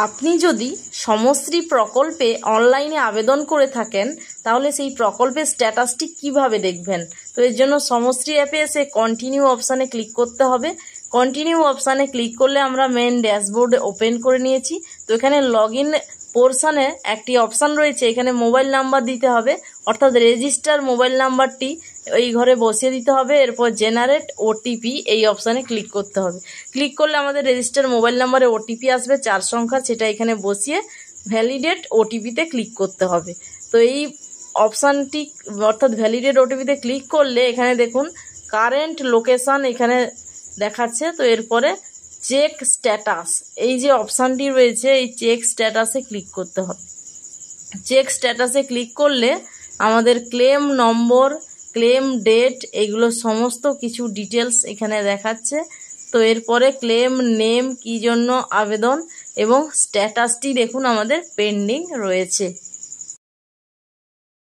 আপনি যদি সমশ্রী প্রকল্পে অনলাইনে আবেদন করে থাকেন তাহলে সেই প্রকল্পের স্ট্যাটাসটি কিভাবে দেখবেন। তো এর জন্য সমশ্রী অ্যাপে এসে কন্টিনিউ অপশানে ক্লিক করতে হবে। কন্টিনিউ অপশানে ক্লিক করলে আমরা মেন ড্যাশবোর্ডে ওপেন করে নিয়েছি। তো এখানে লগ ইন পোর্শনে একটি অপশান রয়েছে, এখানে মোবাইল নাম্বার দিতে হবে, অর্থাৎ রেজিস্টার মোবাইল নাম্বারটি এই ঘরে বসিয়ে দিতে হবে। এরপর জেনারেট ওটিপি এই অপশানে ক্লিক করতে হবে। ক্লিক করলে আমাদের রেজিস্টার মোবাইল নাম্বারে ওটিপি আসবে 4 সংখ্যা, সেটা এখানে বসিয়ে ভ্যালিডেট ওটিপিতে ক্লিক করতে হবে। তো এই অপশানটি অর্থাৎ ভ্যালিডেট ওটিপিতে ক্লিক করলে এখানে দেখুন কারেন্ট লোকেশান এখানে দেখাচ্ছে। তো এরপরে চেক স্ট্যাটাস এই যে অপশানটি রয়েছে এই চেক স্ট্যাটাসে ক্লিক করতে হবে। চেক স্ট্যাটাসে ক্লিক করলে আমাদের ক্লেম নম্বর, ক্লেম ডেট এগুলো সমস্ত কিছু ডিটেলস এখানে দেখাচ্ছে। তো এরপরে ক্লেম নেম, কী জন্য আবেদন এবং স্ট্যাটাসটি দেখুন আমাদের পেন্ডিং রয়েছে।